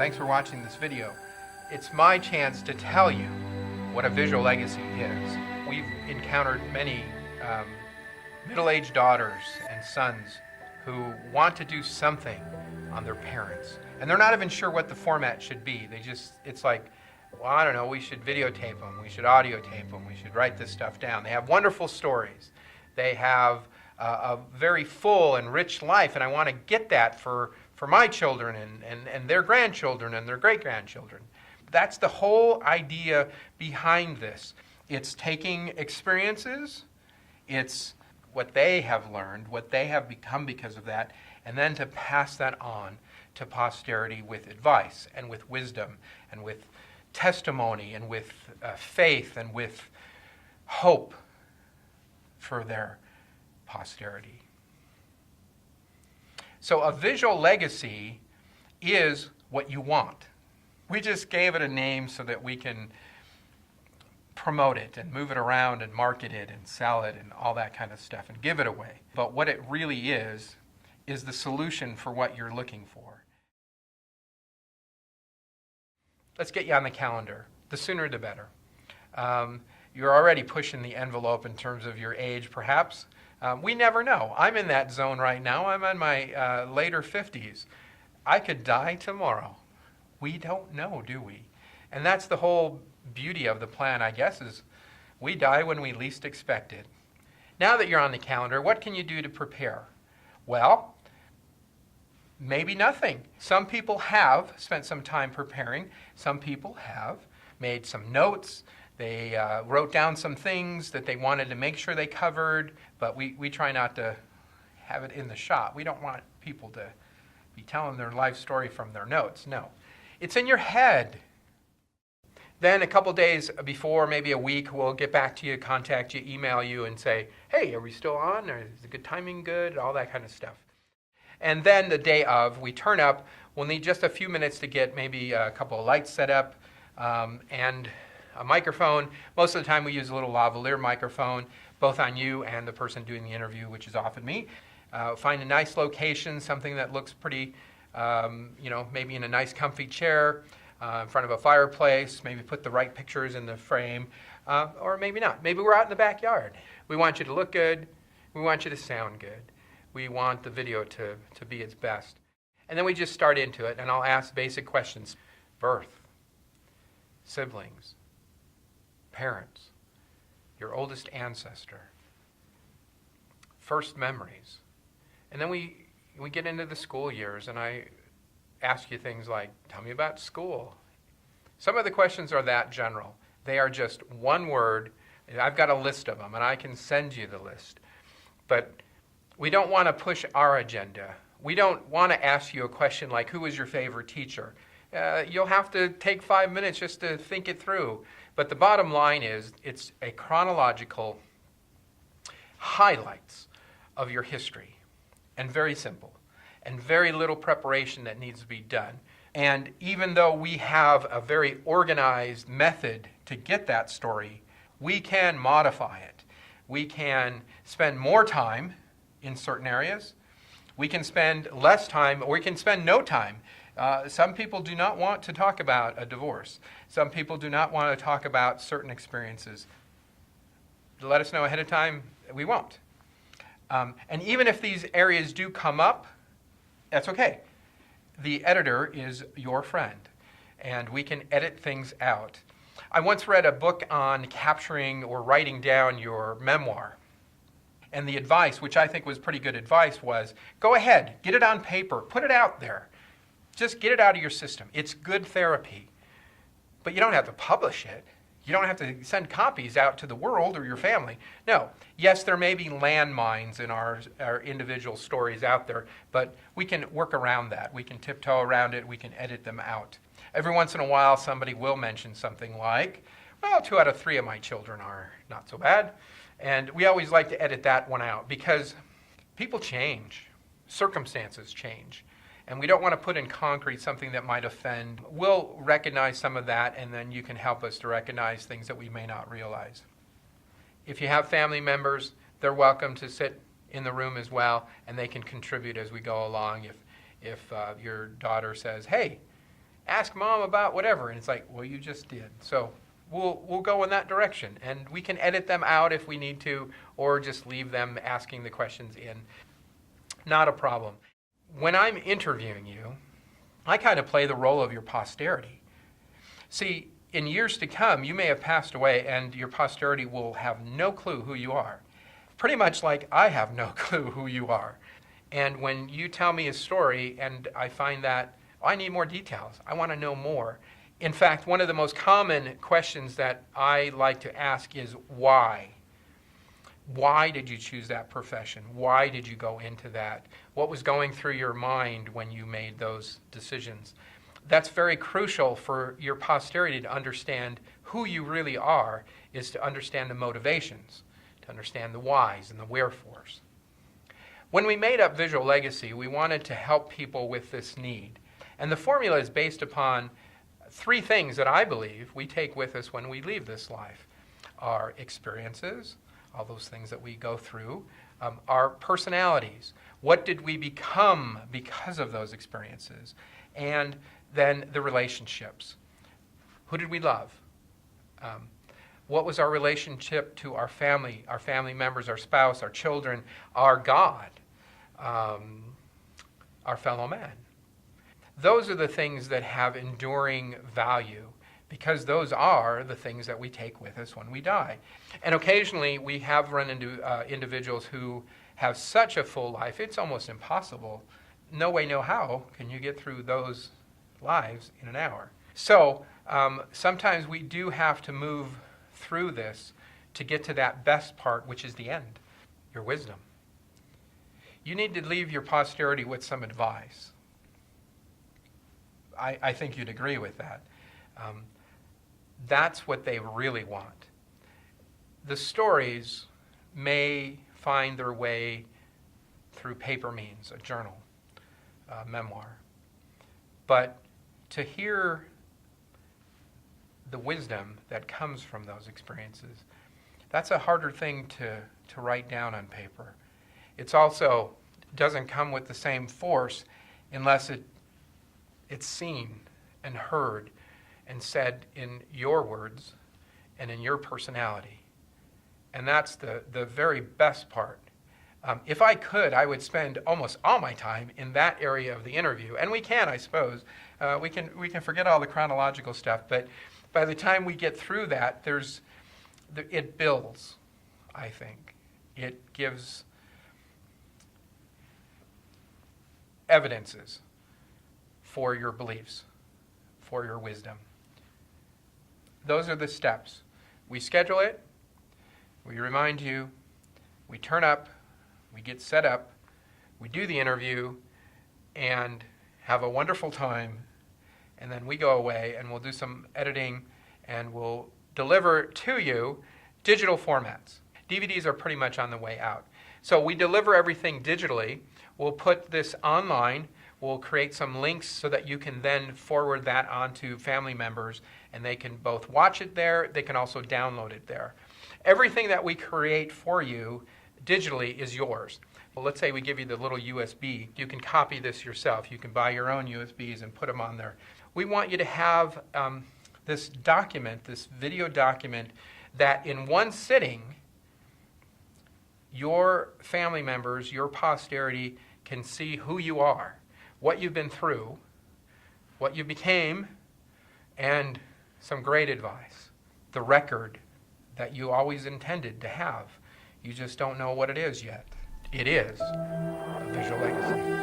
Thanks for watching this video. It's my chance to tell you what a visual legacy is. We've encountered many middle-aged daughters and sons who want to do something on their parents. And they're not even sure what the format should be. It's like, well, I don't know, we should videotape them, we should audio tape them, we should write this stuff down. They have wonderful stories. They have a very full and rich life, and I want to get that for my children and their grandchildren and their great-grandchildren. That's the whole idea behind this. It's taking experiences, it's what they have learned, what they have become because of that, and then to pass that on to posterity with advice and with wisdom and with testimony and with faith and with hope for their posterity. So a visual legacy is what you want. We just gave it a name so that we can promote it and move it around and market it and sell it and all that kind of stuff and give it away. But what it really is the solution for what you're looking for. Let's get you on the calendar. The sooner the better. You're already pushing the envelope in terms of your age, perhaps. We never know. I'm in that zone right now. I'm in my later 50s. I could die tomorrow. We don't know, do we? And that's the whole beauty of the plan, I guess, is we die when we least expect it. Now that you're on the calendar, what can you do to prepare? Well, maybe nothing. Some people have spent some time preparing. Some people have made some notes. They wrote down some things that they wanted to make sure they covered, but we try not to have it in the shot. We don't want people to be telling their life story from their notes. No. It's in your head. Then a couple days before, maybe a week, we'll get back to you, contact you, email you, and say, hey, are we still on? Or is the good timing good? All that kind of stuff. And then the day of, we turn up. We'll need just a few minutes to get maybe a couple of lights set up and a microphone. Most of the time we use a little lavalier microphone, both on you and the person doing the interview, which is often me. Find a nice location, something that looks pretty, maybe in a nice comfy chair, in front of a fireplace, maybe put the right pictures in the frame, or maybe not. Maybe we're out in the backyard. We want you to look good. We want you to sound good. We want the video to be its best. And then we just start into it, and I'll ask basic questions. Birth, siblings, parents, your oldest ancestor, first memories. And then we get into the school years, and I ask you things like, tell me about school. Some of the questions are that general. They are just one word. I've got a list of them, and I can send you the list. But we don't want to push our agenda. We don't want to ask you a question like, who was your favorite teacher? You'll have to take 5 minutes just to think it through. But the bottom line is, it's a chronological highlights of your history, and very simple, and very little preparation that needs to be done. And even though we have a very organized method to get that story, we can modify it. We can spend more time in certain areas. We can spend less time, or we can spend no time. Some people do not want to talk about a divorce. Some people do not want to talk about certain experiences. Let us know ahead of time, we won't. And even if these areas do come up, that's okay. The editor is your friend, and we can edit things out. I once read a book on capturing or writing down your memoir. And the advice, which I think was pretty good advice, was go ahead, get it on paper, put it out there. Just get it out of your system. It's good therapy. But you don't have to publish it. You don't have to send copies out to the world or your family. No. Yes, there may be landmines in our individual stories out there, but we can work around that. We can tiptoe around it. We can edit them out. Every once in a while, somebody will mention something like, well, 2 out of 3 of my children are not so bad. And we always like to edit that one out because people change. Circumstances change. And we don't want to put in concrete something that might offend. We'll recognize some of that, and then you can help us to recognize things that we may not realize. If you have family members, they're welcome to sit in the room as well, and they can contribute as we go along. If your daughter says, hey, ask mom about whatever. And it's like, well, you just did. So we'll go in that direction. And we can edit them out if we need to, or just leave them asking the questions in. Not a problem. When I'm interviewing you, I kind of play the role of your posterity. See, in years to come, you may have passed away and your posterity will have no clue who you are. Pretty much like I have no clue who you are. And when you tell me a story and I find that, I need more details, I want to know more. In fact, one of the most common questions that I like to ask is why? Why did you choose that profession? Why did you go into that? What was going through your mind when you made those decisions? That's very crucial for your posterity to understand who you really are, is to understand the motivations, to understand the whys and the wherefores. When we made up Visualegacy, we wanted to help people with this need. And the formula is based upon three things that I believe we take with us when we leave this life. Our experiences, all those things that we go through, our personalities. What did we become because of those experiences? And then the relationships. Who did we love? What was our relationship to our family members, our spouse, our children, our God, our fellow man? Those are the things that have enduring value, because those are the things that we take with us when we die. And occasionally we have run into individuals who have such a full life, it's almost impossible. No way, no how can you get through those lives in an hour. So sometimes we do have to move through this to get to that best part, which is the end, your wisdom. You need to leave your posterity with some advice. I think you'd agree with that. That's what they really want. The stories may find their way through paper means, a journal, a memoir. But to hear the wisdom that comes from those experiences, that's a harder thing to write down on paper. It's also doesn't come with the same force unless it's seen and heard and said in your words and in your personality. And that's the very best part. If I could, I would spend almost all my time in that area of the interview. And we can, I suppose. We can forget all the chronological stuff, but by the time we get through that, it builds, I think. It gives evidences for your beliefs, for your wisdom. Those are the steps. We schedule it, we remind you, we turn up, we get set up, we do the interview, and have a wonderful time, and then we go away and we'll do some editing and we'll deliver to you digital formats. DVDs are pretty much on the way out. So we deliver everything digitally. We'll put this online. We'll create some links so that you can then forward that on to family members, and they can both watch it there, they can also download it there. Everything that we create for you digitally is yours. Well, let's say we give you the little USB. You can copy this yourself. You can buy your own USBs and put them on there. We want you to have this document, this video document, that in one sitting, your family members, your posterity can see who you are, what you've been through, what you became, and some great advice. The record that you always intended to have. You just don't know what it is yet. It is a visual legacy.